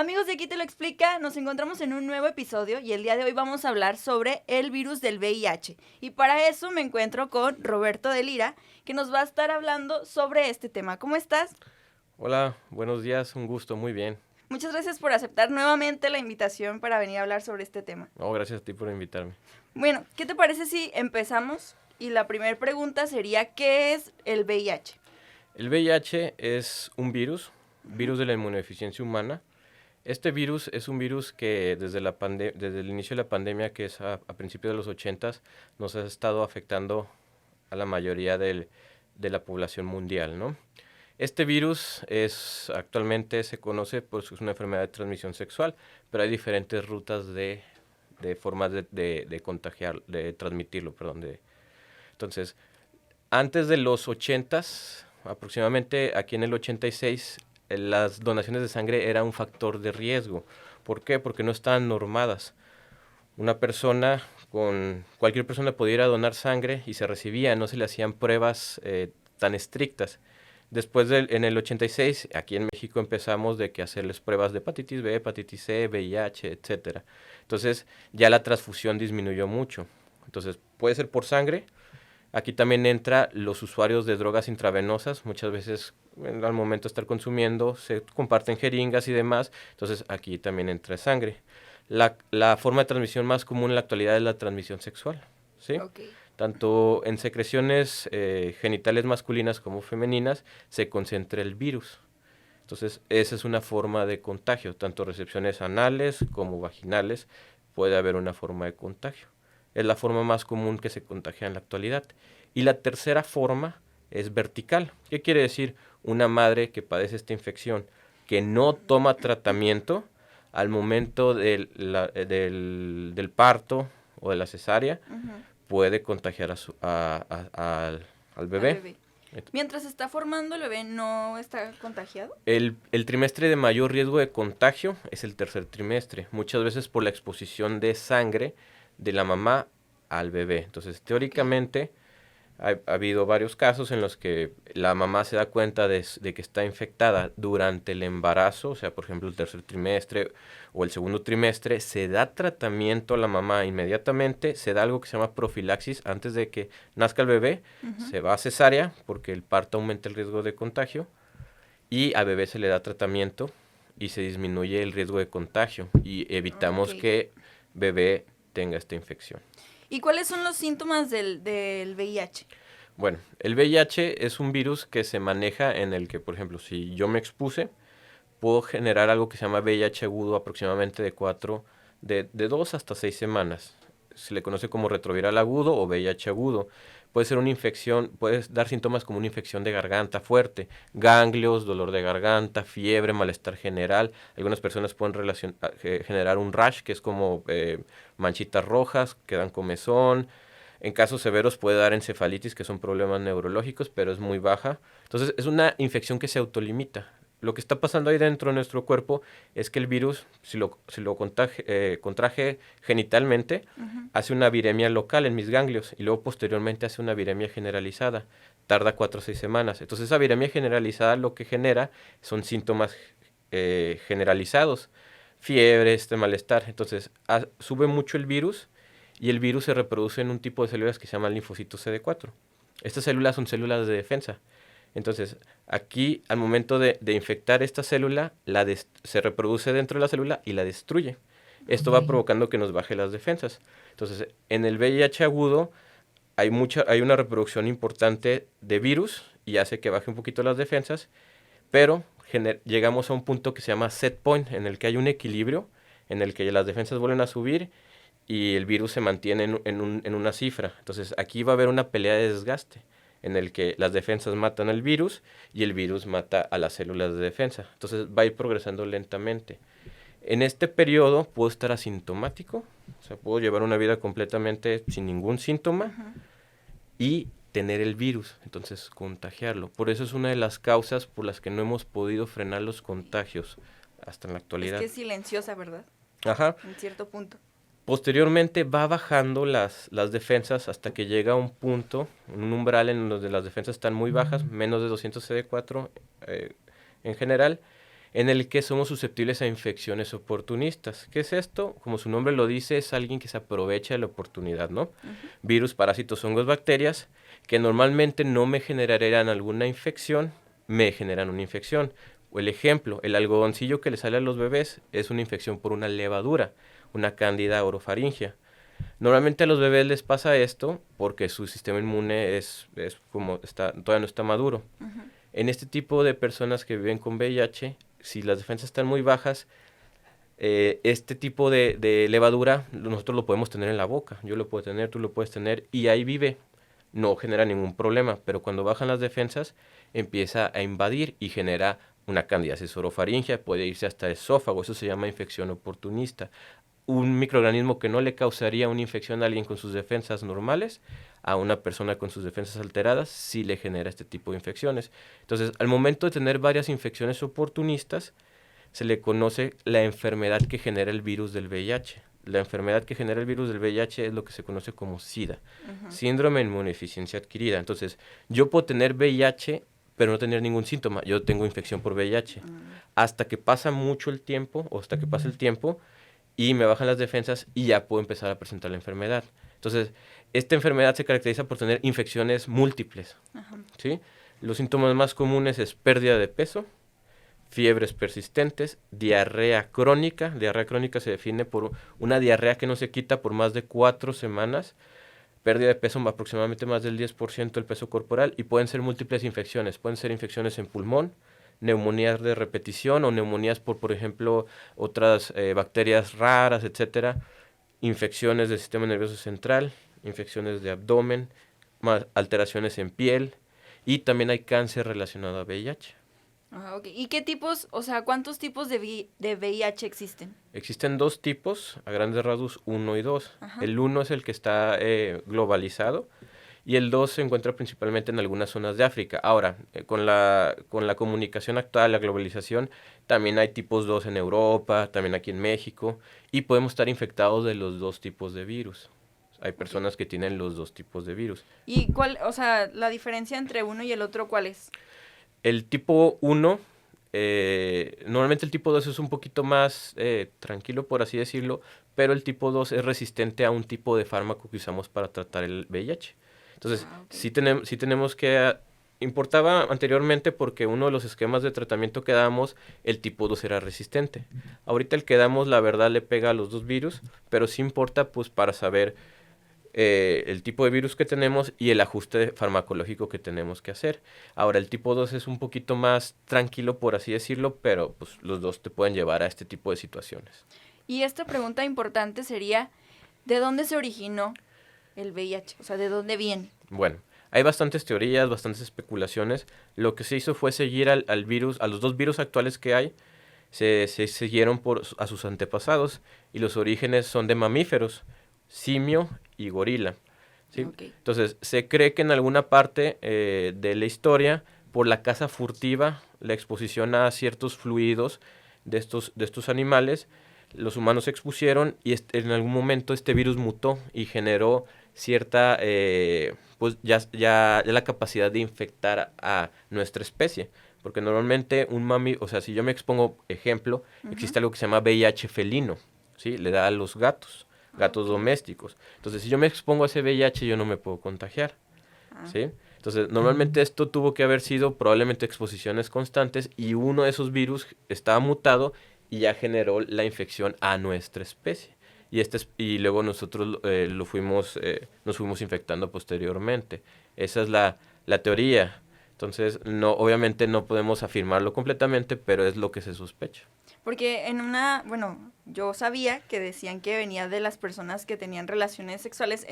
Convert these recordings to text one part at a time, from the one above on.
Amigos de Aquí Te Lo Explica, nos encontramos en un nuevo episodio y el día de hoy vamos a hablar sobre el virus del VIH. Y para eso me encuentro con Roberto de Lira, que nos va a estar hablando sobre este tema. ¿Cómo estás? Hola, buenos días, un gusto, muy bien. Muchas gracias por aceptar nuevamente la invitación para venir a hablar sobre este tema. No, gracias a ti por invitarme. Bueno, ¿qué te parece si empezamos? Y la primera pregunta sería, ¿qué es el VIH? El VIH es un virus de la inmunodeficiencia humana. Este virus es un virus que desde el inicio de la pandemia, que es a principios de los 80s, nos ha estado afectando a la mayoría de la población mundial, ¿no? Este virus actualmente se conoce pues es una enfermedad de transmisión sexual, pero hay diferentes rutas de formas de contagiar, de transmitirlo, perdón. Entonces, antes de los 80s, aproximadamente aquí en el 86, las donaciones de sangre era un factor de riesgo. ¿Por qué? Porque no estaban normadas. Cualquier persona pudiera donar sangre y se recibía, no se le hacían pruebas tan estrictas. En el 86, aquí en México empezamos de que hacerles pruebas de hepatitis B, hepatitis C, VIH, etcétera. Entonces, ya la transfusión disminuyó mucho. Entonces, puede ser por sangre. Aquí también entra los usuarios de drogas intravenosas. Muchas veces al momento de estar consumiendo se comparten jeringas y demás. Entonces, aquí también entra sangre. La forma de transmisión más común en la actualidad es la transmisión sexual, ¿sí? Okay. Tanto en secreciones genitales masculinas como femeninas se concentra el virus. Entonces, esa es una forma de contagio. Tanto recepciones anales como vaginales puede haber una forma de contagio. Es la forma más común que se contagia en la actualidad. Y la tercera forma es vertical. ¿Qué quiere decir? Una madre que padece esta infección, que no toma tratamiento al momento del parto o de la cesárea, puede contagiar al bebé. Al bebé. Mientras está formando el bebé, ¿no está contagiado? El trimestre de mayor riesgo de contagio es el tercer trimestre, muchas veces por la exposición de sangre de la mamá al bebé. Entonces, teóricamente, ha habido varios casos en los que la mamá se da cuenta de que está infectada durante el embarazo, o sea, por ejemplo, el tercer trimestre o el segundo trimestre, se da tratamiento a la mamá inmediatamente, se da algo que se llama profilaxis antes de que nazca el bebé, se va a cesárea porque el parto aumenta el riesgo de contagio y al bebé se le da tratamiento y se disminuye el riesgo de contagio y evitamos que bebé tenga esta infección. ¿Y cuáles son los síntomas del VIH? Bueno, el VIH es un virus que se maneja en el que, por ejemplo, si yo me expuse, puedo generar algo que se llama VIH agudo aproximadamente de 2 hasta 6 semanas. Se le conoce como retroviral agudo o VIH agudo. Puede ser una infección, puede dar síntomas como una infección de garganta fuerte, ganglios, dolor de garganta, fiebre, malestar general. Algunas personas pueden generar un rash, que es como manchitas rojas, que dan comezón. En casos severos puede dar encefalitis, que son problemas neurológicos, pero es muy baja. Entonces es una infección que se autolimita. Lo que está pasando ahí dentro de nuestro cuerpo es que el virus, si lo contraje genitalmente, hace una viremia local en mis ganglios y luego posteriormente hace una viremia generalizada. Tarda 4 o 6 semanas. Entonces esa viremia generalizada lo que genera son síntomas generalizados. Fiebre, malestar. Entonces sube mucho el virus y el virus se reproduce en un tipo de células que se llaman linfocitos CD4. Estas células son células de defensa. Entonces, aquí al momento de infectar esta célula, se reproduce dentro de la célula y la destruye. Esto va provocando que nos baje las defensas. Entonces, en el VIH agudo hay una reproducción importante de virus y hace que baje un poquito las defensas, pero llegamos a un punto que se llama set point, en el que hay un equilibrio, en el que las defensas vuelven a subir y el virus se mantiene en una cifra. Entonces, aquí va a haber una pelea de desgaste en el que las defensas matan al virus y el virus mata a las células de defensa. Entonces va a ir progresando lentamente. En este periodo puedo estar asintomático, o sea, puedo llevar una vida completamente sin ningún síntoma y tener el virus, entonces contagiarlo. Por eso es una de las causas por las que no hemos podido frenar los contagios hasta en la actualidad. Es que es silenciosa, ¿verdad? Ajá. En cierto punto. Posteriormente va bajando las defensas hasta que llega a un punto, un umbral en donde las defensas están muy bajas, menos de 200 CD4 en general, en el que somos susceptibles a infecciones oportunistas. ¿Qué es esto? Como su nombre lo dice, es alguien que se aprovecha de la oportunidad, ¿no? Virus, parásitos, hongos, bacterias, que normalmente no me generarían alguna infección, me generan una infección. O el ejemplo, el algodoncillo que le sale a los bebés es una infección por una levadura, una cándida orofaringia. Normalmente a los bebés les pasa esto porque su sistema inmune es como todavía no está maduro. En este tipo de personas que viven con VIH, si las defensas están muy bajas, este tipo de levadura nosotros lo podemos tener en la boca. Yo lo puedo tener, tú lo puedes tener y ahí vive. No genera ningún problema, pero cuando bajan las defensas empieza a invadir y genera una candidiasis orofaringia, puede irse hasta el esófago, eso se llama infección oportunista. Un microorganismo que no le causaría una infección a alguien con sus defensas normales, a una persona con sus defensas alteradas, sí le genera este tipo de infecciones. Entonces, al momento de tener varias infecciones oportunistas, se le conoce la enfermedad que genera el virus del VIH. La enfermedad que genera el virus del VIH es lo que se conoce como SIDA, síndrome de inmunodeficiencia adquirida. Entonces, yo puedo tener VIH, pero no tener ningún síntoma. Yo tengo infección por VIH. Hasta que pasa mucho el tiempo, o hasta que pasa el tiempo, y me bajan las defensas y ya puedo empezar a presentar la enfermedad. Entonces, esta enfermedad se caracteriza por tener infecciones múltiples, ¿sí? Los síntomas más comunes es pérdida de peso, fiebres persistentes, diarrea crónica. Diarrea crónica se define por una diarrea que no se quita por más de 4 semanas, pérdida de peso aproximadamente más del 10% del peso corporal, y pueden ser múltiples infecciones. Pueden ser infecciones en pulmón, neumonías de repetición o neumonías por ejemplo, otras bacterias raras, etcétera, infecciones del sistema nervioso central, infecciones de abdomen, alteraciones en piel, y también hay cáncer relacionado a VIH. Okay. ¿Y qué tipos, o sea, cuántos tipos de VIH existen? Existen 2 tipos, a grandes rasgos 1 y 2. El 1 es el que está globalizado y el 2 se encuentra principalmente en algunas zonas de África. Ahora, con la comunicación actual, la globalización, también hay tipos 2 en Europa, también aquí en México, y podemos estar infectados de los 2 tipos de virus. Hay personas que tienen los 2 tipos de virus. ¿Y cuál, o sea, la diferencia entre uno y el otro cuál es? El tipo 1, normalmente el tipo 2 es un poquito más tranquilo, por así decirlo, pero el tipo 2 es resistente a un tipo de fármaco que usamos para tratar el VIH. Entonces, sí tenemos que... Importaba anteriormente porque uno de los esquemas de tratamiento que dábamos, el tipo 2 era resistente. Ahorita el que damos, la verdad, le pega a los 2 virus, pero sí importa pues para saber el tipo de virus que tenemos y el ajuste farmacológico que tenemos que hacer. Ahora, el tipo 2 es un poquito más tranquilo, por así decirlo, pero pues los 2 te pueden llevar a este tipo de situaciones. Y esta pregunta importante sería, ¿de dónde se originó el VIH? O sea, ¿de dónde viene? Bueno, hay bastantes teorías, bastantes especulaciones. Lo que se hizo fue seguir al virus, a los 2 virus actuales que hay, se siguieron a sus antepasados, y los orígenes son de mamíferos, simio y gorila, ¿sí? Entonces, se cree que en alguna parte de la historia, por la caza furtiva, la exposición a ciertos fluidos de estos animales, los humanos se expusieron y en algún momento este virus mutó y generó cierta, pues ya la capacidad de infectar a nuestra especie. Porque normalmente o sea, si yo me expongo, ejemplo, existe algo que se llama VIH felino, ¿sí? Le da a los gatos domésticos. Entonces, si yo me expongo a ese VIH, yo no me puedo contagiar, ¿sí? Entonces, normalmente esto tuvo que haber sido probablemente exposiciones constantes y uno de esos virus estaba mutado y ya generó la infección a nuestra especie. Y luego nosotros nos fuimos infectando posteriormente. Esa es la teoría. Entonces, obviamente no podemos afirmarlo completamente, pero es lo que se sospecha. Porque yo sabía que decían que venía de las personas que tenían relaciones sexuales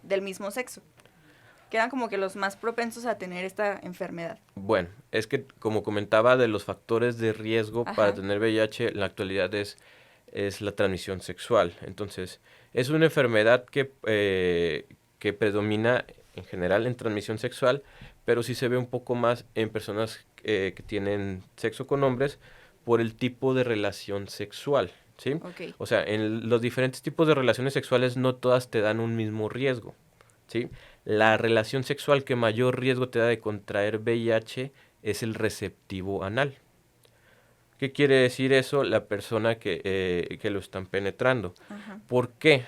del mismo sexo, que eran como que los más propensos a tener esta enfermedad. Bueno, es que como comentaba, de los factores de riesgo para tener VIH, en la actualidad es la transmisión sexual. Entonces, es una enfermedad que predomina en general en transmisión sexual, pero sí se ve un poco más en personas que tienen sexo con hombres por el tipo de relación sexual, ¿sí? O sea, en los diferentes tipos de relaciones sexuales no todas te dan un mismo riesgo, ¿sí? La relación sexual que mayor riesgo te da de contraer VIH es el receptivo anal. ¿Qué quiere decir eso? La persona que lo están penetrando. Ajá. ¿Por qué?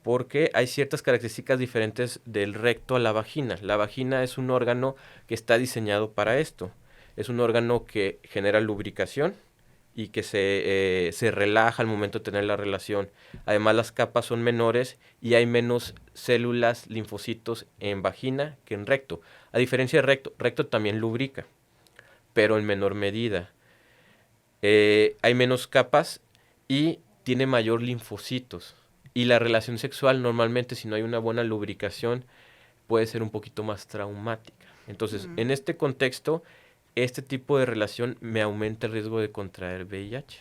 Porque hay ciertas características diferentes del recto a la vagina. La vagina es un órgano que está diseñado para esto. Es un órgano que genera lubricación y que se relaja al momento de tener la relación. Además, las capas son menores y hay menos células, linfocitos en vagina que en recto. A diferencia de recto, recto también lubrica, pero en menor medida. Hay menos capas y tiene mayor linfocitos. Y la relación sexual normalmente, si no hay una buena lubricación, puede ser un poquito más traumática. Entonces, Mm, en este contexto, este tipo de relación me aumenta el riesgo de contraer VIH.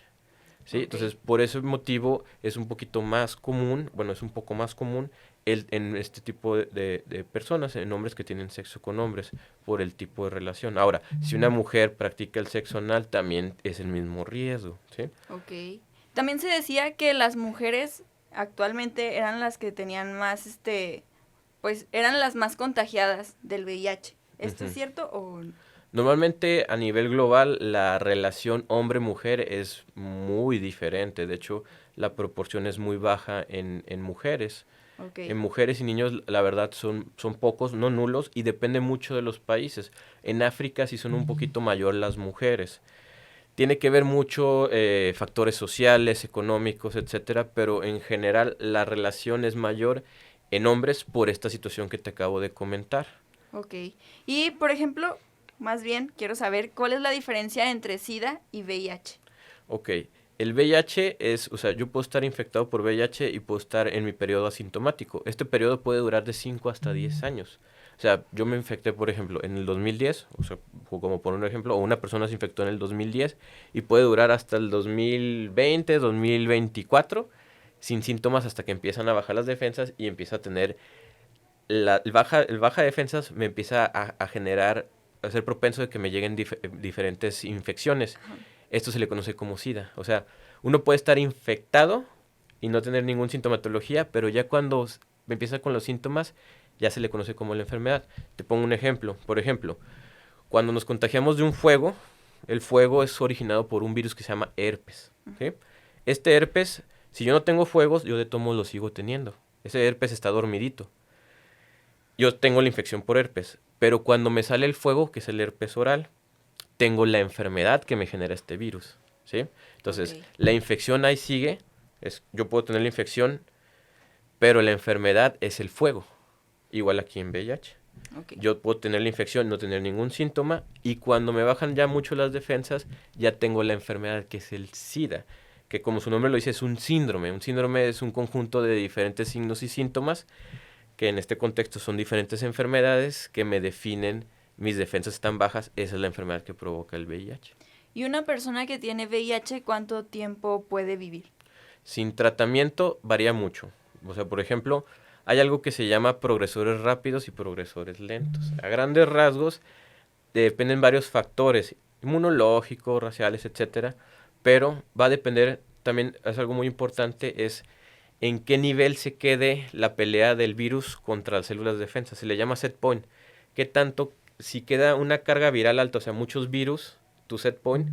¿Sí? ok. Entonces, por ese motivo es un poquito más común, bueno, es un poco más común en este tipo de personas, en hombres que tienen sexo con hombres, por el tipo de relación. Ahora, si una mujer practica el sexo anal, también es el mismo riesgo, ¿sí? Ok. También se decía que las mujeres actualmente eran las que tenían más, pues eran las más contagiadas del VIH. ¿Esto es Ujú. cierto o...? Normalmente a nivel global la relación hombre-mujer es muy diferente. De hecho, la proporción es muy baja en mujeres. Ok. En mujeres y niños, la verdad, son pocos, no nulos, y depende mucho de los países. En África sí son un poquito mayor las mujeres. Tiene que ver mucho factores sociales, económicos, etcétera, pero en general la relación es mayor en hombres por esta situación que te acabo de comentar. Ok. Y, por ejemplo, más bien quiero saber cuál es la diferencia entre SIDA y VIH. Ok, el VIH es, o sea, yo puedo estar infectado por VIH y puedo estar en mi periodo asintomático. Este periodo puede durar de 5 hasta 10 años. O sea, yo me infecté, por ejemplo, en el 2010, o sea, como por un ejemplo, o una persona se infectó en el 2010 y puede durar hasta el 2020, 2024 sin síntomas hasta que empiezan a bajar las defensas y empieza a tener el baja de defensas me empieza a generar, a ser propenso de que me lleguen diferentes infecciones. Ajá. Esto se le conoce como SIDA. O sea, uno puede estar infectado y no tener ninguna sintomatología, pero ya cuando empieza con los síntomas, ya se le conoce como la enfermedad. Te pongo un ejemplo. Por ejemplo, cuando nos contagiamos de un fuego, el fuego es originado por un virus que se llama herpes. ¿Sí? Este herpes, si yo no tengo fuegos, yo de todos modos lo sigo teniendo. Ese herpes está dormidito. Yo tengo la infección por herpes, pero cuando me sale el fuego, que es el herpes oral, tengo la enfermedad que me genera este virus, ¿sí? Ok. Entonces, la infección ahí sigue, yo puedo tener la infección, pero la enfermedad es el fuego, igual aquí en VIH. Ok. Yo puedo tener la infección, no tener ningún síntoma, y cuando me bajan ya mucho las defensas, ya tengo la enfermedad que es el SIDA, que como su nombre lo dice, es un síndrome. Un síndrome es un conjunto de diferentes signos y síntomas que en este contexto son diferentes enfermedades que me definen, mis defensas están bajas, esa es la enfermedad que provoca el VIH. ¿Y una persona que tiene VIH cuánto tiempo puede vivir? Sin tratamiento varía mucho. O sea, por ejemplo, hay algo que se llama progresores rápidos y progresores lentos. A grandes rasgos dependen varios factores, inmunológicos, raciales, etcétera, pero va a depender también, es algo muy importante, es en qué nivel se quede la pelea del virus contra las células de defensa. Se le llama set point. ¿Qué tanto, si queda una carga viral alta, o sea, muchos virus, tu set point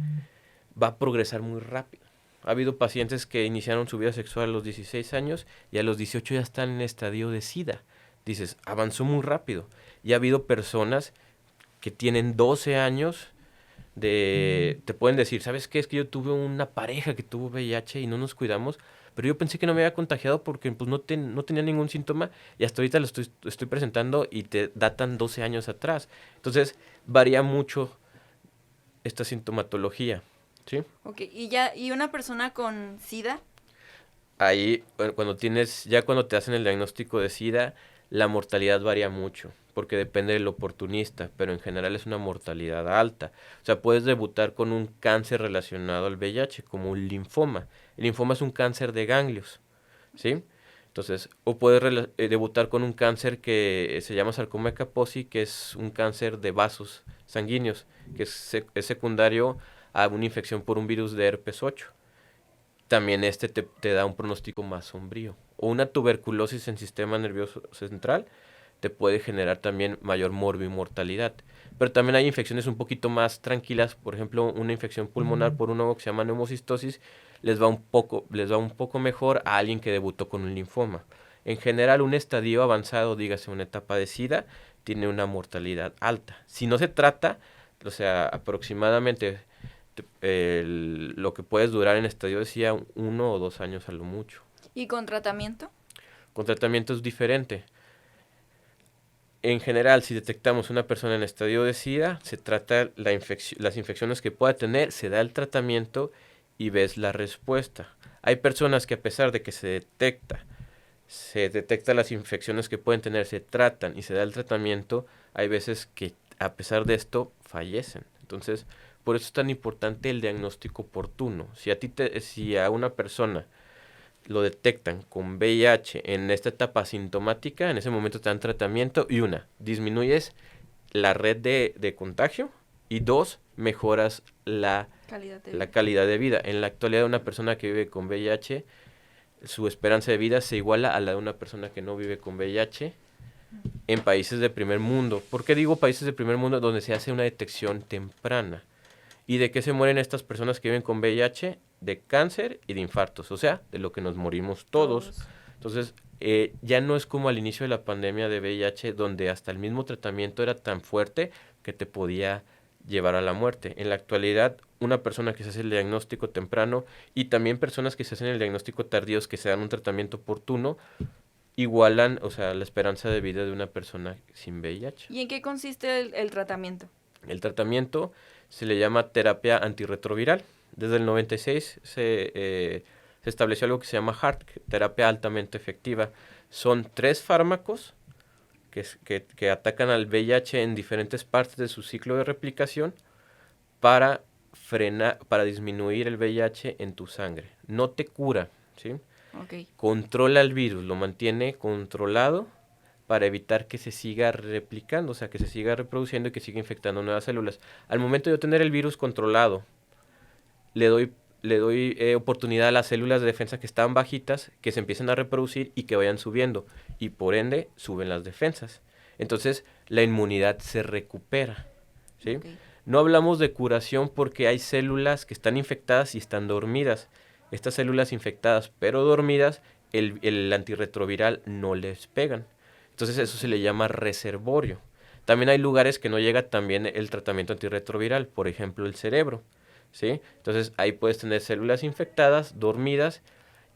va a progresar muy rápido? Ha habido pacientes que iniciaron su vida sexual a los 16 años y a los 18 ya están en estadio de SIDA. Dices, avanzó muy rápido. Y ha habido personas que tienen 12 años te pueden decir, ¿sabes qué? Es que yo tuve una pareja que tuvo VIH y no nos cuidamos, pero yo pensé que no me había contagiado porque pues no tenía ningún síntoma y hasta ahorita estoy presentando y te datan 12 años atrás. Entonces, varía mucho esta sintomatología, ¿sí? Ok. ¿Y una persona con SIDA? Ahí, cuando te hacen el diagnóstico de SIDA, la mortalidad varía mucho, porque depende del oportunista, pero en general es una mortalidad alta. O sea, puedes debutar con un cáncer relacionado al VIH, como un linfoma. El linfoma es un cáncer de ganglios, ¿sí? Entonces, o puedes debutar con un cáncer que se llama sarcoma de Kaposi, que es un cáncer de vasos sanguíneos, que es secundario a una infección por un virus de herpes 8. También te da un pronóstico más sombrío. O una tuberculosis en sistema nervioso central, te puede generar también mayor morbimortalidad. Pero también hay infecciones un poquito más tranquilas, por ejemplo, una infección pulmonar por un hongo que se llama neumocistosis les va un poco mejor a alguien que debutó con un linfoma. En general, un estadio avanzado, dígase una etapa de SIDA, tiene una mortalidad alta. Si no se trata, o sea, aproximadamente lo que puedes durar en estadio de SIDA 1 o 2 años a lo mucho. ¿Y con tratamiento? Con tratamiento es diferente. En general, si detectamos una persona en estadio de SIDA, se trata las infecciones que pueda tener, se da el tratamiento y ves la respuesta. Hay personas que a pesar de que se detecta las infecciones que pueden tener, se tratan y se da el tratamiento, hay veces que a pesar de esto fallecen. Entonces, por eso es tan importante el diagnóstico oportuno. Si a una persona lo detectan con VIH en esta etapa asintomática, en ese momento te dan tratamiento y disminuyes la red de contagio y 2, mejoras la calidad de vida. En la actualidad una persona que vive con VIH, su esperanza de vida se iguala a la de una persona que no vive con VIH en países de primer mundo. ¿Por qué digo países de primer mundo? Donde se hace una detección temprana. ¿Y de qué se mueren estas personas que viven con VIH? De cáncer y de infartos, o sea, de lo que nos morimos todos. Entonces, ya no es como al inicio de la pandemia de VIH, donde hasta el mismo tratamiento era tan fuerte que te podía llevar a la muerte. En la actualidad, una persona que se hace el diagnóstico temprano y también personas que se hacen el diagnóstico tardío, que se dan un tratamiento oportuno, igualan, o sea, la esperanza de vida de una persona sin VIH. ¿Y en qué consiste el tratamiento? El tratamiento se le llama terapia antirretroviral. Desde el 96 se estableció algo que se llama HART, terapia altamente efectiva. Son 3 fármacos que atacan al VIH en diferentes partes de su ciclo de replicación para disminuir el VIH en tu sangre. No te cura, ¿sí? Okay. Controla el virus, lo mantiene controlado para evitar que se siga replicando, o sea, que se siga reproduciendo y que siga infectando nuevas células. Al momento de tener el virus controlado, le doy oportunidad a las células de defensa que estaban bajitas que se empiecen a reproducir y que vayan subiendo, y por ende suben las defensas. Entonces la inmunidad se recupera, ¿sí? Okay. No hablamos de curación porque hay células que están infectadas y están dormidas. Estas células infectadas pero dormidas, el antirretroviral no les pegan. Entonces eso se le llama reservorio. También hay lugares que no llega también el tratamiento antirretroviral, por ejemplo el cerebro, ¿sí? Entonces ahí puedes tener células infectadas, dormidas,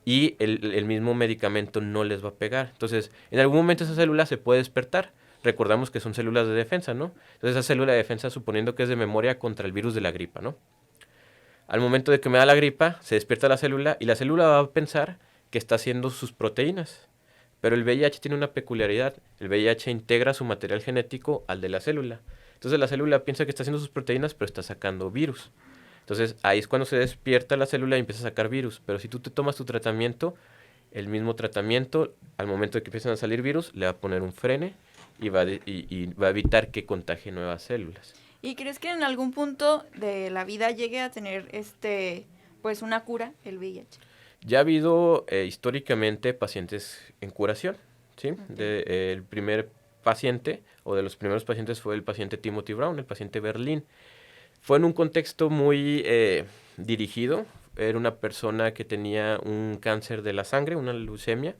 y el mismo medicamento no les va a pegar. Entonces en algún momento esa célula se puede despertar. Recordamos que son células de defensa, ¿no? Entonces esa célula de defensa, suponiendo que es de memoria contra el virus de la gripa, ¿no? Al momento de que me da la gripa, se despierta la célula y la célula va a pensar que está haciendo sus proteínas. Pero el VIH tiene una peculiaridad. El VIH integra su material genético al de la célula. Entonces la célula piensa que está haciendo sus proteínas, pero está sacando virus. Entonces ahí es cuando se despierta la célula y empieza a sacar virus. Pero si tú te tomas tu tratamiento, el mismo tratamiento, al momento de que empiezan a salir virus, le va a poner un frene y va a evitar que contagie nuevas células. ¿Y crees que en algún punto de la vida llegue a tener pues una cura el VIH? Ya ha habido históricamente pacientes en curación, ¿sí? Okay. El primer paciente, o de los primeros pacientes, fue el paciente Timothy Brown, el paciente Berlín. Fue en un contexto muy dirigido. Era una persona que tenía un cáncer de la sangre, una leucemia,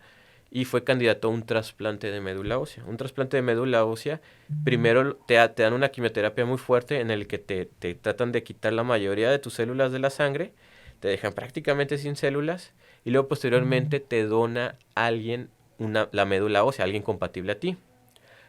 y fue candidato a un trasplante de médula ósea. Un trasplante de médula ósea, primero te dan una quimioterapia muy fuerte en el que te tratan de quitar la mayoría de tus células de la sangre, te dejan prácticamente sin células, y luego posteriormente te dona alguien la médula ósea, alguien compatible a ti.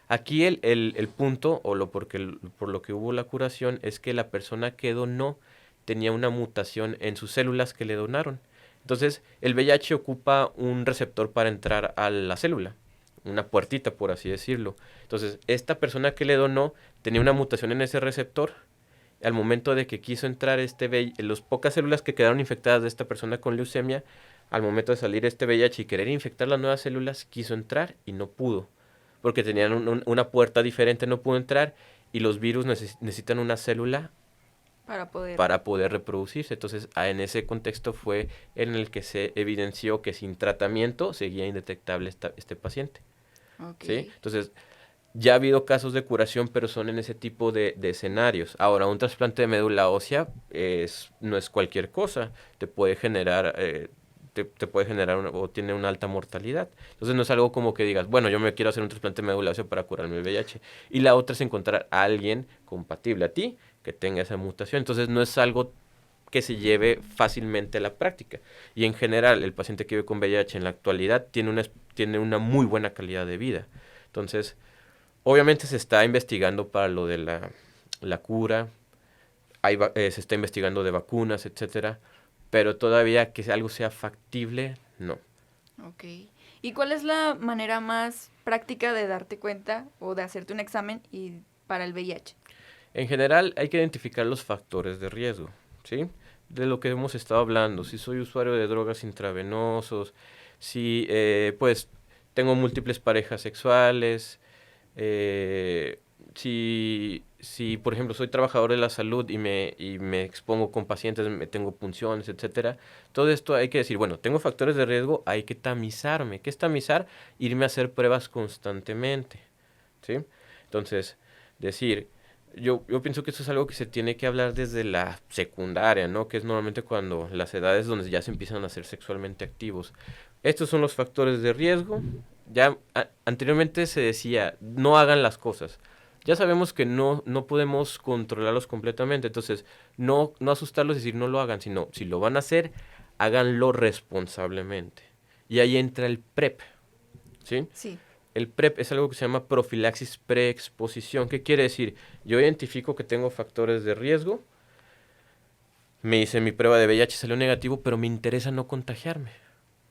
Aquí el punto, por lo que hubo la curación, es que la persona que donó tenía una mutación en sus células que le donaron. Entonces, el VIH ocupa un receptor para entrar a la célula, una puertita, por así decirlo. Entonces, esta persona que le donó tenía una mutación en ese receptor. Al momento de que quiso entrar las pocas células que quedaron infectadas de esta persona con leucemia, al momento de salir este VIH y querer infectar las nuevas células, quiso entrar y no pudo, porque tenían una puerta diferente, no pudo entrar, y los virus necesitan una célula para poder reproducirse. Entonces, en ese contexto fue en el que se evidenció que sin tratamiento seguía indetectable este paciente. Okay. ¿Sí? Entonces, Ya ha habido casos de curación, pero son en ese tipo de escenarios. Ahora, un trasplante de médula ósea no es cualquier cosa. Te puede generar, te puede generar o tiene una alta mortalidad. Entonces no es algo como que digas, bueno, yo me quiero hacer un trasplante de médula ósea para curarme el VIH. Y la otra es encontrar a alguien compatible a ti que tenga esa mutación. Entonces no es algo que se lleve fácilmente a la práctica. Y en general, el paciente que vive con VIH en la actualidad tiene una muy buena calidad de vida. Entonces, obviamente se está investigando para lo de la cura, se está investigando de vacunas, etcétera, pero todavía que algo sea factible, no. Ok. ¿Y cuál es la manera más práctica de darte cuenta o de hacerte un examen para el VIH? En general hay que identificar los factores de riesgo, ¿sí? De lo que hemos estado hablando, si soy usuario de drogas intravenosos, si pues tengo múltiples parejas sexuales, si, por ejemplo, soy trabajador de la salud y me expongo con pacientes, tengo punciones, etcétera, todo esto hay que decir, bueno, tengo factores de riesgo, hay que tamizarme. ¿Qué es tamizar? Irme a hacer pruebas constantemente, ¿sí? Entonces, decir, yo pienso que eso es algo que se tiene que hablar desde la secundaria, ¿no? Que es normalmente cuando las edades donde ya se empiezan a ser sexualmente activos. Estos son los factores de riesgo. Ya anteriormente se decía, no hagan las cosas. Ya sabemos que no podemos controlarlos completamente, entonces no asustarlos y decir no lo hagan, sino si lo van a hacer, háganlo responsablemente. Y ahí entra el PrEP, ¿sí? Sí. El PrEP es algo que se llama profilaxis preexposición. ¿Qué quiere decir? Yo identifico que tengo factores de riesgo, me hice mi prueba de VIH, salió negativo, pero me interesa no contagiarme.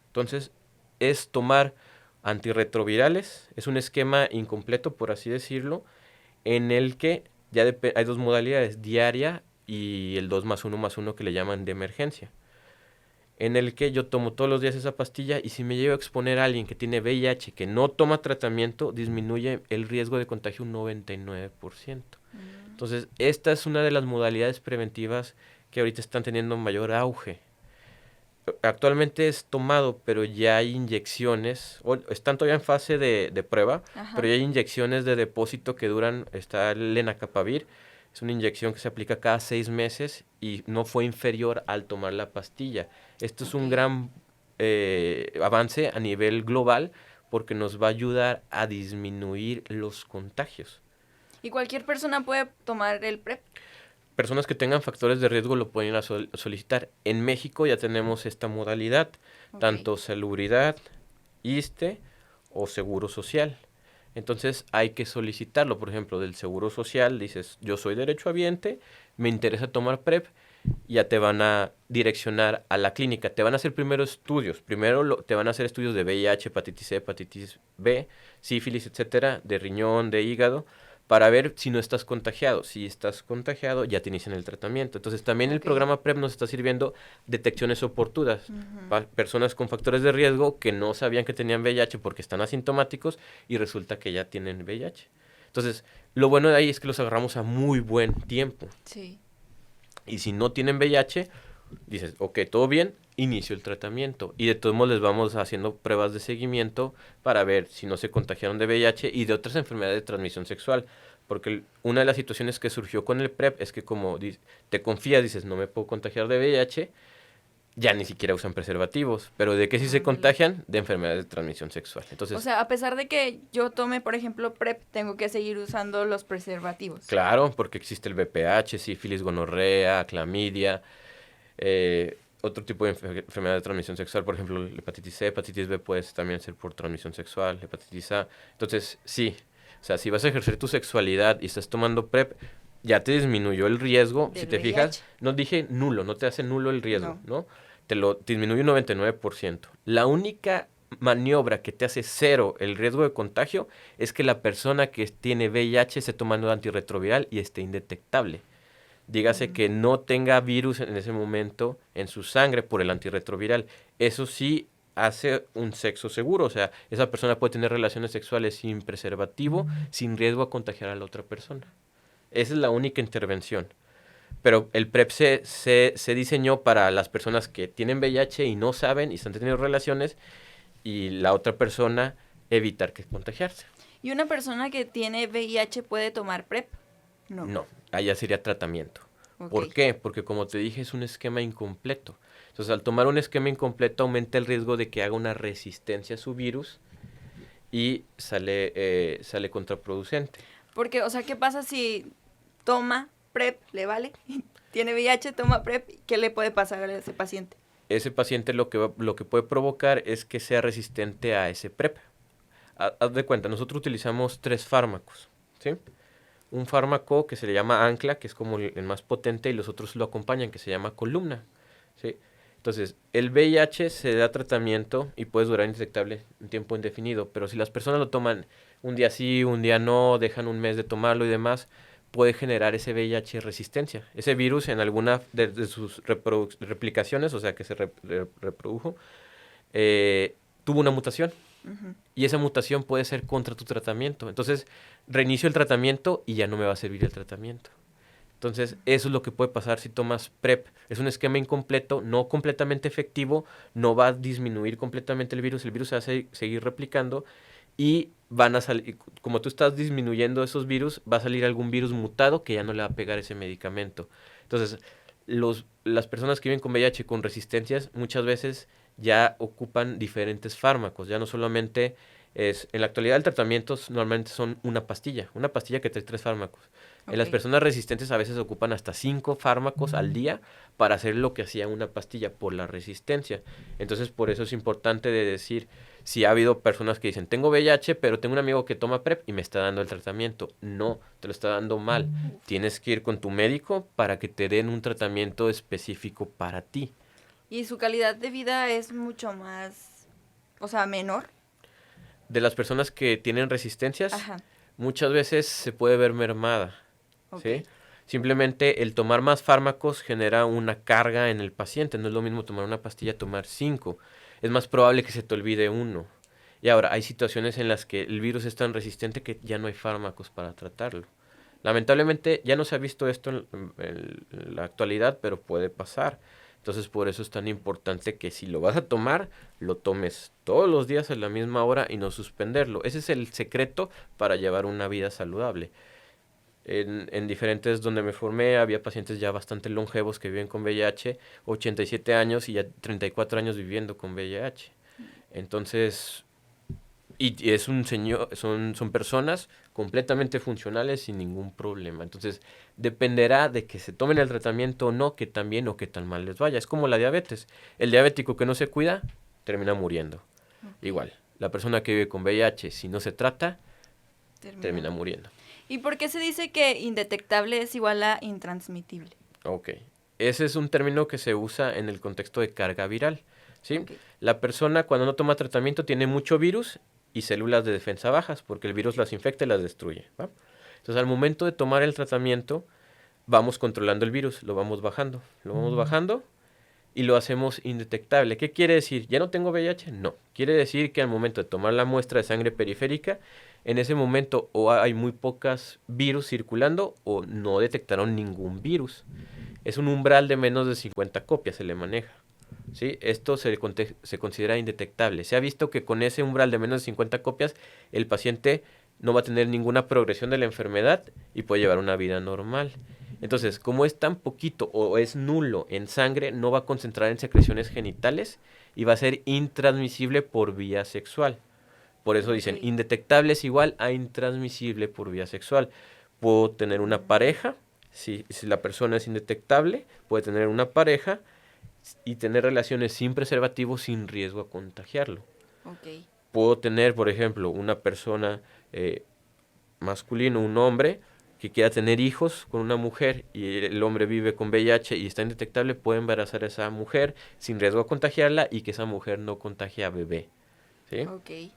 Entonces, es tomar antirretrovirales, es un esquema incompleto, por así decirlo, en el que ya hay dos modalidades, diaria y el 2+1+1 que le llaman de emergencia, en el que yo tomo todos los días esa pastilla y si me llevo a exponer a alguien que tiene VIH que no toma tratamiento, disminuye el riesgo de contagio un 99%. Entonces, esta es una de las modalidades preventivas que ahorita están teniendo mayor auge. Actualmente es tomado, pero ya hay inyecciones, están todavía en fase de prueba, Ajá. pero ya hay inyecciones de depósito que duran, está el lenacapavir, es una inyección que se aplica cada 6 meses y no fue inferior al tomar la pastilla. Esto es un gran avance a nivel global porque nos va a ayudar a disminuir los contagios. ¿Y cualquier persona puede tomar el PrEP? Personas que tengan factores de riesgo lo pueden solicitar. En México ya tenemos esta modalidad, tanto Salubridad, ISSSTE o Seguro Social. Entonces hay que solicitarlo. Por ejemplo, del Seguro Social dices, yo soy derechohabiente, me interesa tomar PrEP, ya te van a direccionar a la clínica. Te van a hacer primero estudios. Primero te van a hacer estudios de VIH, hepatitis C, hepatitis B, sífilis, etcétera, de riñón, de hígado, para ver si no estás contagiado. Si estás contagiado, ya te inician el tratamiento. Entonces, también el programa PrEP nos está sirviendo detecciones oportunas. Personas con factores de riesgo que no sabían que tenían VIH porque están asintomáticos y resulta que ya tienen VIH. Entonces, lo bueno de ahí es que los agarramos a muy buen tiempo. Sí. Y si no tienen VIH, dices, ok, todo bien, inicio el tratamiento. Y de todos modos les vamos haciendo pruebas de seguimiento para ver si no se contagiaron de VIH y de otras enfermedades de transmisión sexual. Porque una de las situaciones que surgió con el PrEP es que como te confías, dices, no me puedo contagiar de VIH, ya ni siquiera usan preservativos. Pero ¿de qué sí se contagian? De enfermedades de transmisión sexual. Entonces, o sea, a pesar de que yo tome, por ejemplo, PrEP, tengo que seguir usando los preservativos. claro, porque existe el VPH, sífilis, gonorrea, clamidia, otro tipo de enfermedad de transmisión sexual, por ejemplo, hepatitis C, hepatitis B puede también ser por transmisión sexual, hepatitis A. Entonces, sí, o sea, si vas a ejercer tu sexualidad y estás tomando PrEP, ya te disminuyó el riesgo. Si te fijas, no dije nulo, no te hace nulo el riesgo, ¿no? Te disminuye un 99%. La única maniobra que te hace cero el riesgo de contagio es que la persona que tiene VIH esté tomando antirretroviral y esté indetectable. Dígase que no tenga virus en ese momento en su sangre por el antirretroviral. Eso sí hace un sexo seguro, o sea, esa persona puede tener relaciones sexuales sin preservativo, sin riesgo a contagiar a la otra persona. Esa es la única intervención. Pero el PrEP se diseñó para las personas que tienen VIH y no saben y están teniendo relaciones y la otra persona evitar que contagiarse. ¿Y una persona que tiene VIH puede tomar PrEP? No. No, allá sería tratamiento. Ok. ¿Por qué? Porque como te dije, es un esquema incompleto. Entonces, al tomar un esquema incompleto, aumenta el riesgo de que haga una resistencia a su virus y sale contraproducente. Porque, o sea, ¿qué pasa si toma PrEP, le vale? Tiene VIH, toma PrEP, ¿qué le puede pasar a ese paciente? Ese paciente lo que puede provocar es que sea resistente a ese PrEP. Haz de cuenta, nosotros utilizamos 3 fármacos, ¿sí? Un fármaco que se le llama Ancla, que es como el más potente, y los otros lo acompañan, que se llama Columna, ¿sí? Entonces, el VIH se da tratamiento y puede durar indetectable un tiempo indefinido, pero si las personas lo toman un día sí, un día no, dejan un mes de tomarlo y demás, puede generar ese VIH resistencia. Ese virus en alguna de sus replicaciones, o sea, que se reprodujo, tuvo una mutación. Ujú. Y esa mutación puede ser contra tu tratamiento. Entonces, reinicio el tratamiento y ya no me va a servir el tratamiento. Entonces, eso es lo que puede pasar si tomas PrEP. Es un esquema incompleto, no completamente efectivo, no va a disminuir completamente el virus se va a seguir replicando y van a salir, como tú estás disminuyendo esos virus, va a salir algún virus mutado que ya no le va a pegar ese medicamento. Entonces, las personas que viven con VIH con resistencias muchas veces ya ocupan diferentes fármacos, ya no solamente en la actualidad el tratamiento normalmente son una pastilla que trae 3 fármacos. En las Ok. personas resistentes a veces ocupan hasta 5 fármacos al día para hacer lo que hacía una pastilla por la resistencia. Entonces, por eso es importante de decir, si ha habido personas que dicen, tengo VIH, pero tengo un amigo que toma PrEP y me está dando el tratamiento. No, te lo está dando mal. Tienes que ir con tu médico para que te den un tratamiento específico para ti. Y su calidad de vida es mucho más, o sea, menor. De las personas que tienen resistencias, Ajá. muchas veces se puede ver mermada. Ok. ¿Sí? Simplemente el tomar más fármacos genera una carga en el paciente. No es lo mismo tomar una pastilla, tomar 5. Es más probable que se te olvide uno. Y ahora, hay situaciones en las que el virus es tan resistente que ya no hay fármacos para tratarlo. Lamentablemente ya no se ha visto esto en la actualidad, pero puede pasar. Entonces por eso es tan importante que si lo vas a tomar, lo tomes todos los días a la misma hora y no suspenderlo. Ese es el secreto para llevar una vida saludable. En diferentes donde me formé había pacientes ya bastante longevos que viven con VIH, 87 años y ya 34 años viviendo con VIH. Entonces, y es un señor, son personas completamente funcionales sin ningún problema. Entonces, dependerá de que se tomen el tratamiento o no, que tan bien o que tan mal les vaya. Es como la diabetes. El diabético que no se cuida, termina muriendo. Ok. Igual, la persona que vive con VIH, si no se trata, termina Termina. muriendo. ¿Y por qué se dice que indetectable es igual a intransmitible? Ok. Ese es un término que se usa en el contexto de carga viral. ¿Sí? Ok. La persona cuando no toma tratamiento tiene mucho virus y células de defensa bajas, porque el virus las infecta y las destruye. ¿Va? Entonces, al momento de tomar el tratamiento, vamos controlando el virus, lo vamos bajando y lo hacemos indetectable. ¿Qué quiere decir? ¿Ya no tengo VIH? No. Quiere decir que al momento de tomar la muestra de sangre periférica, en ese momento o hay muy pocas virus circulando o no detectaron ningún virus. Es un umbral de menos de 50 copias, se le maneja. ¿Sí? Esto se considera indetectable. Se ha visto que con ese umbral de menos de 50 copias, el paciente no va a tener ninguna progresión de la enfermedad y puede llevar una vida normal. Entonces, como es tan poquito o es nulo en sangre, no va a concentrar en secreciones genitales y va a ser intransmisible por vía sexual. Por eso dicen, Ok. indetectable es igual a intransmisible por vía sexual. Puedo tener una pareja, si la persona es indetectable, puede tener una pareja y tener relaciones sin preservativo sin riesgo a contagiarlo. Ok. Puedo tener, por ejemplo, una persona masculino, un hombre, que quiera tener hijos con una mujer y el hombre vive con VIH y está indetectable, puede embarazar a esa mujer sin riesgo a contagiarla y que esa mujer no contagie a bebé. ¿Sí? Ok.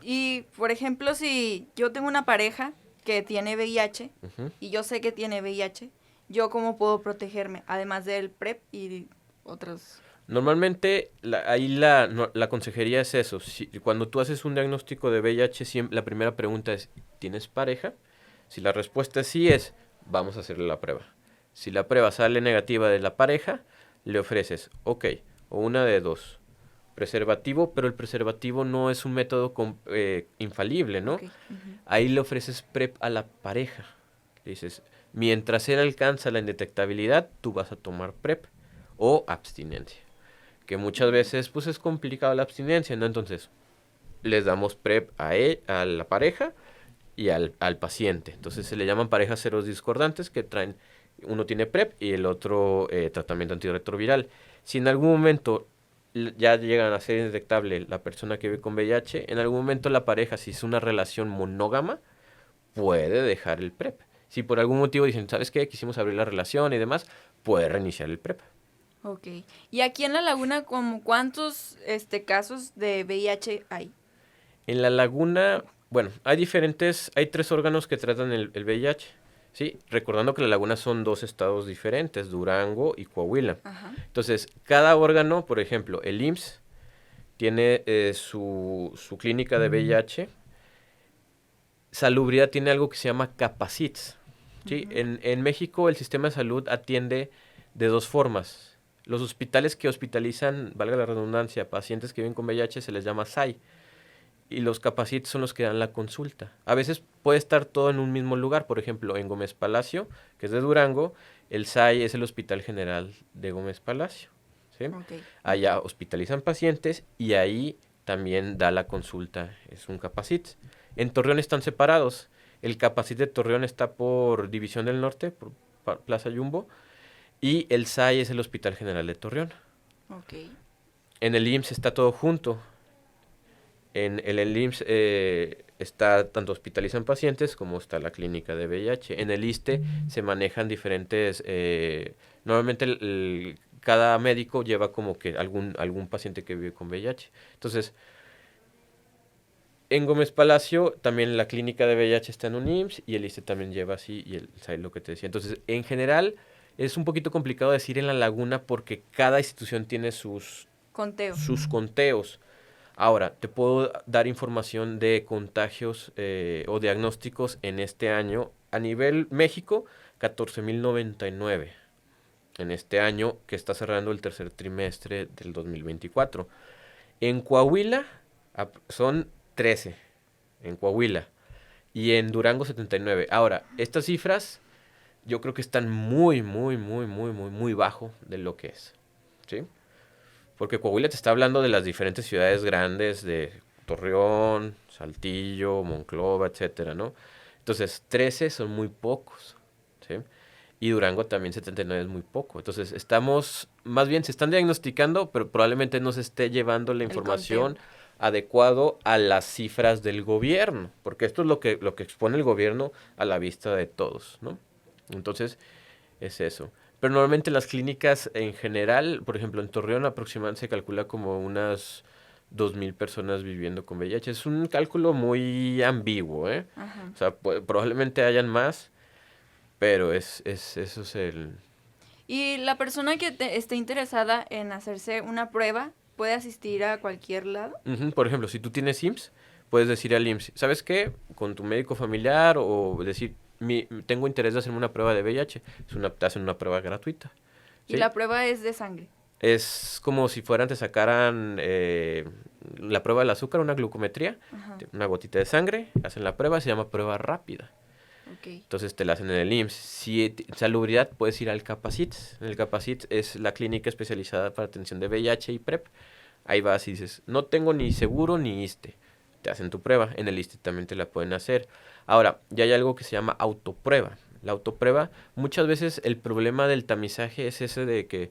Y, por ejemplo, si yo tengo una pareja que tiene VIH Ujú. y yo sé que tiene VIH, ¿yo cómo puedo protegerme? Además del PrEP y otros. Normalmente ahí la consejería es eso. Cuando tú haces un diagnóstico de VIH, la primera pregunta es, ¿tienes pareja? Si la respuesta es sí vamos a hacerle la prueba. Si la prueba sale negativa de la pareja, le ofreces, ok, o una de dos. preservativo, pero el preservativo no es un método infalible, ¿no? Ok. Ujú. Ahí le ofreces PrEP a la pareja. Le dices, mientras él alcanza la indetectabilidad, tú vas a tomar PrEP o abstinencia. Que muchas veces pues es complicado la abstinencia, ¿no? Entonces, les damos PrEP a la pareja y al paciente. Entonces se le llaman parejas serodiscordantes que traen, uno tiene PrEP y el otro tratamiento antirretroviral. Si en algún momento ya llegan a ser indetectable la persona que vive con VIH, en algún momento la pareja, si es una relación monógama, puede dejar el PrEP. Si por algún motivo dicen, ¿sabes qué? Quisimos abrir la relación y demás, puede reiniciar el PrEP. Ok. ¿Y aquí en La Laguna, como cuántos casos de VIH hay? En la laguna, bueno, hay 3 órganos que tratan el VIH, ¿sí? Recordando que la laguna son 2 estados diferentes, Durango y Coahuila. Ajá. Entonces, cada órgano, por ejemplo, el IMSS tiene su clínica de VIH. Salubridad tiene algo que se llama Capacits, ¿sí? Ujú. En México el sistema de salud atiende de 2 formas. Los hospitales que hospitalizan, valga la redundancia, pacientes que viven con VIH se les llama SAI. Y los Capacits son los que dan la consulta. A veces puede estar todo en un mismo lugar. Por ejemplo, en Gómez Palacio, que es de Durango, el SAI es el Hospital General de Gómez Palacio, ¿sí? Ok. Allá hospitalizan pacientes y ahí también da la consulta. Es un Capacit. En Torreón están separados. El Capacit de Torreón está por División del Norte, por Plaza Jumbo, y el SAI es el Hospital General de Torreón. Ok. En el IMSS está todo junto. En el IMSS está tanto hospitalizan pacientes como está la clínica de VIH. En el ISSSTE se manejan diferentes, normalmente cada médico lleva como que algún paciente que vive con VIH. Entonces, en Gómez Palacio también la clínica de VIH está en un IMSS y el ISSSTE también lleva así y ¿sabes lo que te decía? Entonces, en general es un poquito complicado decir en la laguna porque cada institución tiene Conteo. sus conteos. Ahora, te puedo dar información de contagios o diagnósticos en este año. A nivel México, 14.099 en este año que está cerrando el tercer trimestre del 2024. En Coahuila son 13, en Coahuila, y en Durango 79. Ahora, estas cifras yo creo que están muy, muy, muy, muy, muy, muy bajo de lo que es, ¿sí? Porque Coahuila te está hablando de las diferentes ciudades grandes de Torreón, Saltillo, Monclova, etcétera, ¿no? Entonces, 13 son muy pocos, ¿sí? Y Durango también 79 es muy poco. Entonces, más bien se están diagnosticando, pero probablemente no se esté llevando la El conteo. información adecuado a las cifras del gobierno, porque esto es lo que expone el gobierno a la vista de todos, ¿no? Entonces, es eso. Pero normalmente las clínicas en general, por ejemplo, en Torreón aproximadamente se calcula como unas 2.000 personas viviendo con VIH. Es un cálculo muy ambiguo, ¿eh? Ajá. O sea, probablemente hayan más, pero eso es el... Y la persona que esté interesada en hacerse una prueba puede asistir a cualquier lado. Ujú. Por ejemplo, si tú tienes IMSS, puedes decir al IMSS, ¿sabes qué? Con tu médico familiar o decir, tengo interés de hacerme una prueba de VIH. Te hacen una prueba gratuita, Y ¿sí? la prueba es de sangre. Es como si te sacaran la prueba del azúcar, una glucometría, Ajá. una gotita de sangre, hacen la prueba, se llama prueba rápida. Ok. Entonces te la hacen en el IMSS. Si salubridad, puedes ir al Capacits. En el Capacits es la clínica especializada para atención de VIH y PrEP. Ahí vas y dices, no tengo ni seguro ni ISSSTE. Te hacen tu prueba. En el ISSSTE también te la pueden hacer. Ahora, ya hay algo que se llama autoprueba. La autoprueba, muchas veces el problema del tamizaje es ese de que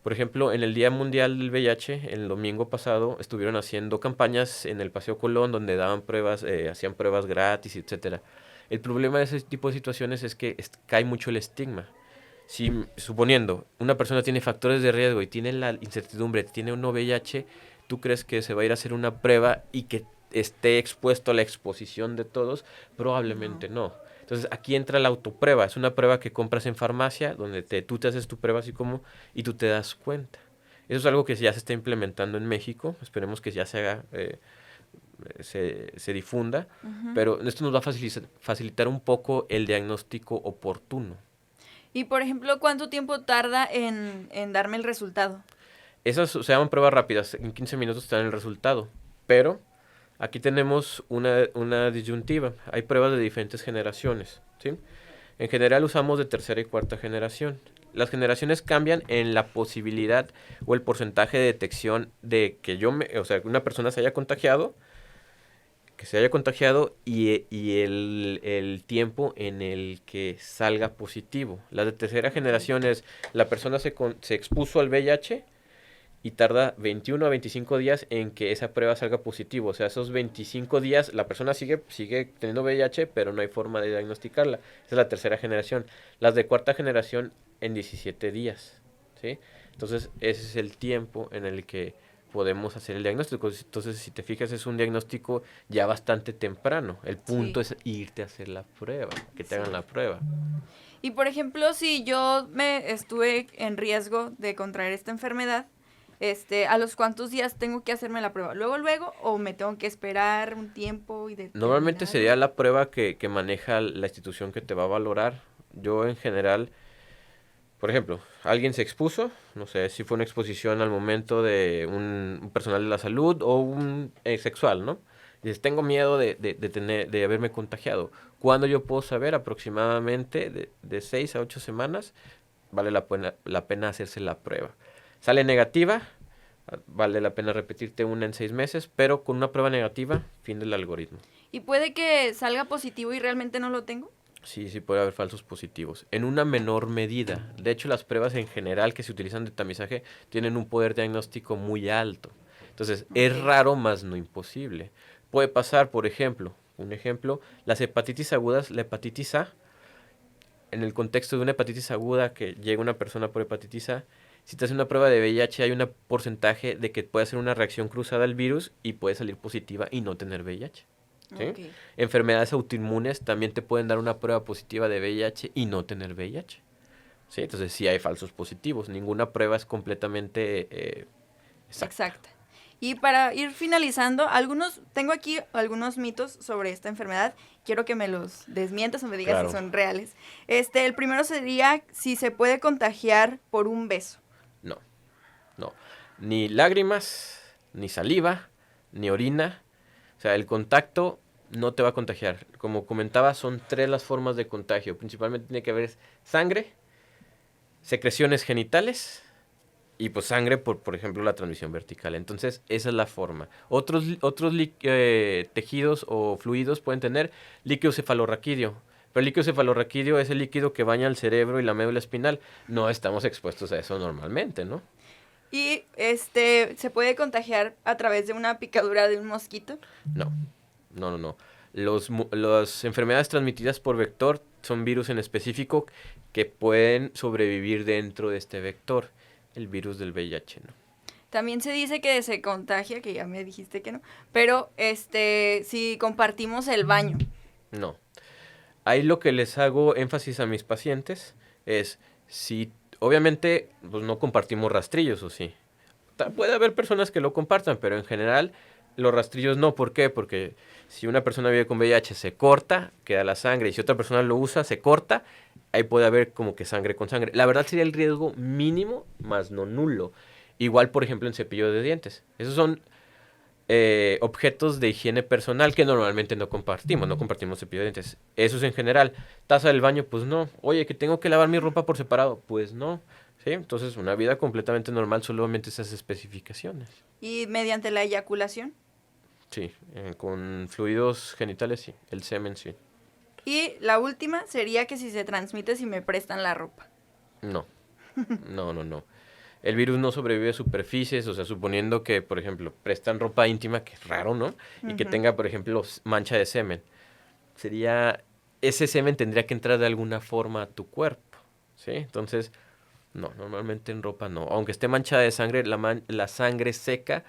por ejemplo, en el Día Mundial del VIH, el domingo pasado, estuvieron haciendo campañas en el Paseo Colón donde daban pruebas, hacían pruebas gratis, etcétera. El problema de ese tipo de situaciones es que cae mucho el estigma. Si, suponiendo, una persona tiene factores de riesgo y tiene la incertidumbre, tiene un VIH, ¿tú crees que se va a ir a hacer una prueba y que esté expuesto a la exposición de todos? No. Probablemente no. Entonces aquí entra la autoprueba, es una prueba que compras en farmacia, donde tú te haces tu prueba así como y tú te das cuenta. Eso es algo que ya se está implementando en México, esperemos que ya se haga, se difunda, Ujú. pero esto nos va a facilitar un poco el diagnóstico oportuno. Y por ejemplo, ¿cuánto tiempo tarda en darme el resultado? Esas se llaman pruebas rápidas, en 15 minutos te dan el resultado, pero aquí tenemos una disyuntiva. Hay pruebas de diferentes generaciones, ¿sí? En general usamos de tercera y cuarta generación. Las generaciones cambian en la posibilidad o el porcentaje de detección de que o sea, que una persona se haya contagiado, y el tiempo en el que salga positivo. La de tercera generación es la persona se expuso al VIH y tarda 21 a 25 días en que esa prueba salga positivo. O sea, esos 25 días la persona sigue teniendo VIH, pero no hay forma de diagnosticarla. Esa es la tercera generación. Las de cuarta generación en 17 días, ¿sí? Entonces, ese es el tiempo en el que podemos hacer el diagnóstico. Entonces, si te fijas, es un diagnóstico ya bastante temprano. El punto Sí, es irte a hacer la prueba, que te hagan sí. la prueba. Y por ejemplo, si yo me estuve en riesgo de contraer esta enfermedad, ¿a los cuántos días tengo que hacerme la prueba? ¿Luego, o me tengo que esperar un tiempo y Normalmente sería determinado? la prueba que maneja la institución que te va a valorar. Yo en general, por ejemplo, alguien se expuso, no sé si fue una exposición al momento de un personal de la salud o un sexual, ¿no? Dices, tengo miedo de haberme contagiado. ¿Cuándo yo puedo saber? Aproximadamente de 6 a 8 semanas vale la pena hacerse la prueba. Sale negativa, vale la pena repetirte una en 6 meses, pero con una prueba negativa, fin del algoritmo. ¿Y puede que salga positivo y realmente no lo tengo? Sí, sí puede haber falsos positivos. En una menor medida. De hecho, las pruebas en general que se utilizan de tamizaje tienen un poder diagnóstico muy alto. Entonces, Ok, es raro, más no imposible. Puede pasar, por ejemplo, un ejemplo, las hepatitis agudas, la hepatitis A, en el contexto de una hepatitis aguda que llega una persona por hepatitis A, si te hace una prueba de VIH hay un porcentaje de que puede hacer una reacción cruzada al virus y puede salir positiva y no tener VIH. ¿Sí? ok. Enfermedades autoinmunes también te pueden dar una prueba positiva de VIH y no tener VIH. ¿Sí? Entonces sí hay falsos positivos. Ninguna prueba es completamente exacta. Exacta. Y para ir finalizando, tengo aquí algunos mitos sobre esta enfermedad. Quiero que me los desmientas o me digas si Claro. son reales. El primero sería si se puede contagiar por un beso. No, no. Ni lágrimas, ni saliva, ni orina. O sea, el contacto no te va a contagiar. Como comentaba, son tres las formas de contagio. Principalmente tiene que haber sangre, secreciones genitales y pues sangre por ejemplo, la transmisión vertical. Entonces, esa es la forma. Otros tejidos o fluidos pueden tener líquido cefalorraquídeo. Pero el líquido cefalorraquídeo es el líquido que baña el cerebro y la médula espinal. No estamos expuestos a eso normalmente, ¿no? Y se puede contagiar a través de una picadura de un mosquito. No, no, no, no. Las enfermedades transmitidas por vector son virus en específico que pueden sobrevivir dentro de este vector. El virus del VIH, ¿no? También se dice que se contagia, que ya me dijiste que no, pero si compartimos el baño. No. Ahí lo que les hago énfasis a mis pacientes es si obviamente pues no compartimos rastrillos, o sí. Puede haber personas que lo compartan, pero en general los rastrillos no. ¿Por qué? Porque si una persona vive con VIH se corta, queda la sangre, y si otra persona lo usa, se corta, ahí puede haber como que sangre con sangre. La verdad sería el riesgo mínimo, más no nulo. Igual, por ejemplo, en cepillo de dientes. Esos son objetos de higiene personal que normalmente no compartimos cepillo de dientes. Eso es en general. Taza del baño, pues no. Oye, que tengo que lavar mi ropa por separado, pues no. ¿Sí? Entonces, una vida completamente normal, solamente esas especificaciones. Y mediante la eyaculación. Sí, con fluidos genitales, sí. El semen, sí. Y la última sería que si se transmite si me prestan la ropa. No, no, no, no. El virus no sobrevive a superficies, o sea, suponiendo que, por ejemplo, prestan ropa íntima, que es raro, ¿no? Y que Ujú. tenga, por ejemplo, mancha de semen. Ese semen tendría que entrar de alguna forma a tu cuerpo, ¿sí? Entonces, no, normalmente en ropa no. Aunque esté manchada de sangre, la sangre seca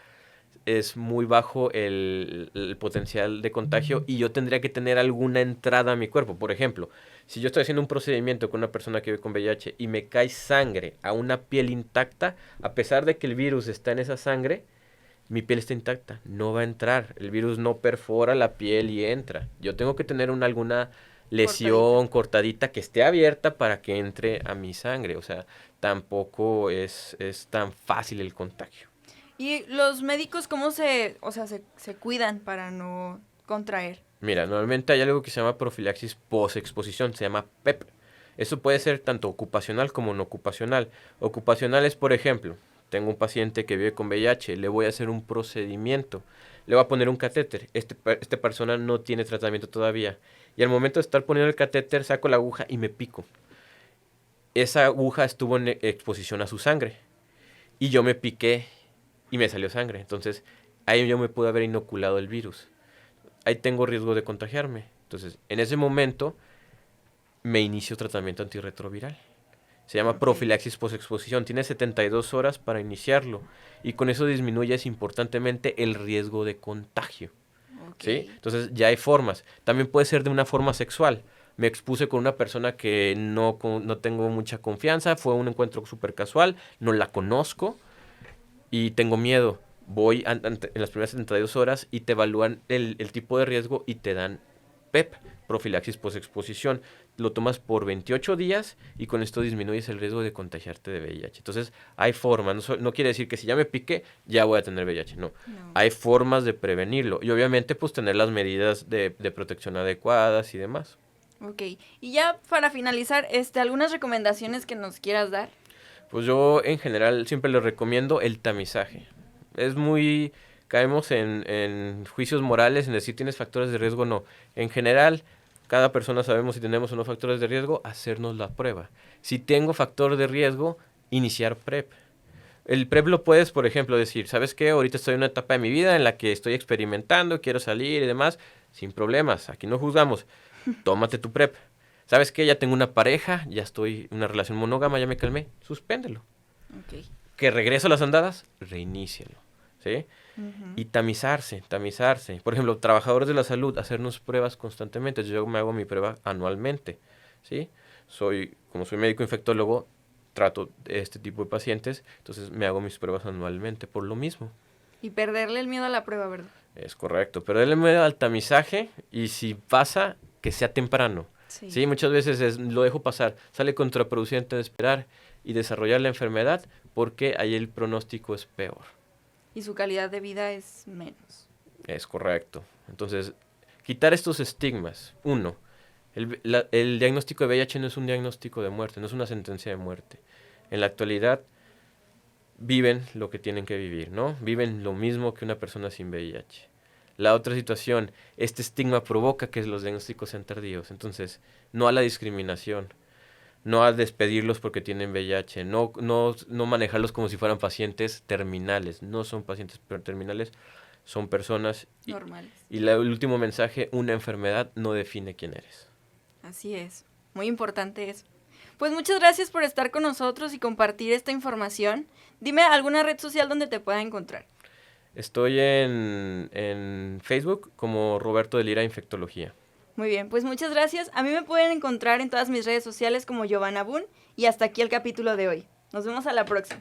es muy bajo el potencial de contagio y yo tendría que tener alguna entrada a mi cuerpo. Por ejemplo, si yo estoy haciendo un procedimiento con una persona que vive con VIH y me cae sangre a una piel intacta, a pesar de que el virus está en esa sangre, mi piel está intacta, no va a entrar. El virus no perfora la piel y entra. Yo tengo que tener alguna lesión cortadita que esté abierta para que entre a mi sangre. O sea, tampoco es tan fácil el contagio. ¿Y los médicos cómo se cuidan para no contraer? Mira, normalmente hay algo que se llama profilaxis post-exposición, se llama PEP. Eso puede ser tanto ocupacional como no ocupacional. Ocupacional es, por ejemplo, tengo un paciente que vive con VIH, le voy a hacer un procedimiento, le voy a poner un catéter. Esta persona no tiene tratamiento todavía. Y al momento de estar poniendo el catéter, saco la aguja y me pico. Esa aguja estuvo en exposición a su sangre. Y yo me piqué y me salió sangre. Entonces, ahí yo me pude haber inoculado el virus. Ahí tengo riesgo de contagiarme. Entonces, en ese momento, me inicio tratamiento antirretroviral. Se llama profilaxis postexposición. Tiene 72 horas para iniciarlo. Y con eso disminuyes importantemente el riesgo de contagio. ¿Sí? Entonces, ya hay formas. También puede ser de una forma sexual. Me expuse con una persona que no tengo mucha confianza. Fue un encuentro súper casual. No la conozco. Y tengo miedo. Voy en las primeras 72 horas y te evalúan el tipo de riesgo y te dan PEP, profilaxis postexposición. Lo tomas por 28 días y con esto disminuyes el riesgo de contagiarte de VIH. Entonces, hay formas. No quiere decir que si ya me piqué, ya voy a tener VIH. No. Hay formas de prevenirlo. Y obviamente, pues, tener las medidas de protección adecuadas y demás. Ok. Y ya para finalizar, algunas recomendaciones que nos quieras dar. Pues yo, en general, siempre les recomiendo el tamizaje. Caemos en juicios morales, en decir tienes factores de riesgo o no. En general, cada persona sabemos si tenemos o no factores de riesgo, hacernos la prueba. Si tengo factor de riesgo, iniciar PrEP. El PrEP lo puedes, por ejemplo, decir, ¿sabes qué? Ahorita estoy en una etapa de mi vida en la que estoy experimentando, quiero salir y demás, sin problemas, aquí no juzgamos. Tómate tu PrEP. ¿Sabes qué? Ya tengo una pareja, ya estoy en una relación monógama, ya me calmé, suspéndelo. Okay. Que regreso a las andadas, reinícialo. ¿Sí? Uh-huh. Y tamizarse. Por ejemplo, trabajadores de la salud, hacernos pruebas constantemente. Yo me hago mi prueba anualmente, ¿sí? Como soy médico infectólogo, trato este tipo de pacientes, entonces me hago mis pruebas anualmente por lo mismo. Y perderle el miedo a la prueba, ¿verdad? Es correcto, perderle el miedo al tamizaje y si pasa, que sea temprano. Sí, muchas veces lo dejo pasar, sale contraproducente de esperar y desarrollar la enfermedad porque ahí el pronóstico es peor. Y su calidad de vida es menos. Es correcto. Entonces, quitar estos estigmas. Uno, el diagnóstico de VIH no es un diagnóstico de muerte, no es una sentencia de muerte. En la actualidad viven lo que tienen que vivir, ¿no? Viven lo mismo que una persona sin VIH. La otra situación, este estigma provoca que los diagnósticos sean tardíos. Entonces, no a la discriminación, no a despedirlos porque tienen VIH, no manejarlos como si fueran pacientes terminales. No son pacientes terminales, son personas normales. Y el último mensaje, una enfermedad no define quién eres. Así es, muy importante eso. Pues muchas gracias por estar con nosotros y compartir esta información. Dime alguna red social donde te pueda encontrar. Estoy en Facebook como Roberto de Lira Infectología. Muy bien, pues muchas gracias. A mí me pueden encontrar en todas mis redes sociales como Giovanna Boone y hasta aquí el capítulo de hoy. Nos vemos a la próxima.